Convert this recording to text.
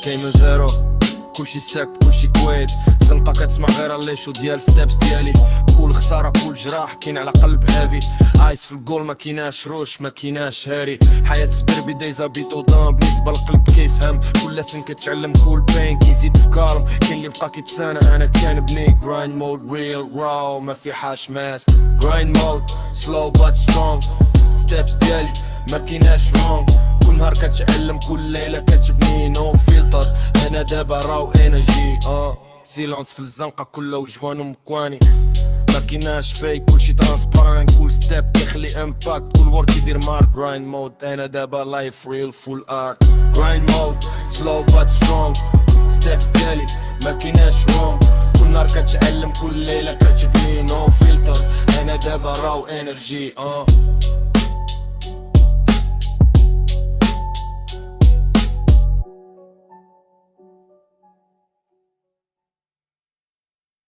كاين من زيرو كلشي ساكت كلشي كويت، زنقة كتسمع غير الليشو ديال ستيبس ديالي. كل خسارة كل جراح كاين على قلب هافي، عايز في الجول ما كيناش روش ما كيناش هاري. حياة في دربي دايزا بيتو دام، بالنسبة للقلب كيفهم كل سن كتعلم كل بين كيزيد في كالم. كاين اللي بقى كيتسانى انا كان بني جرايند مود ريل راو ما في حاش ماس. جرايند مود سلو بات سترونج، ستيبس ديالي ما كيناش رونج. كل نهار كتعلم كل ليلة كتبني نو فلتر. انا دابا راو انرجي سيلونس في الزنقة كله وجوان ومكواني، ما كيناش فيك كلشي ترانسباران. كل ستيب كيخلي امباكت، كل وورك يدير مارك. جرايند مود انا دابا لايف ريل فول ارت. جرايند مود سلو بات سترونج، ستيبس ديالي ما كيناش رونج. كل نهار كتعلم كل ليلة كتبني نو فلتر. انا دابا راو انرجي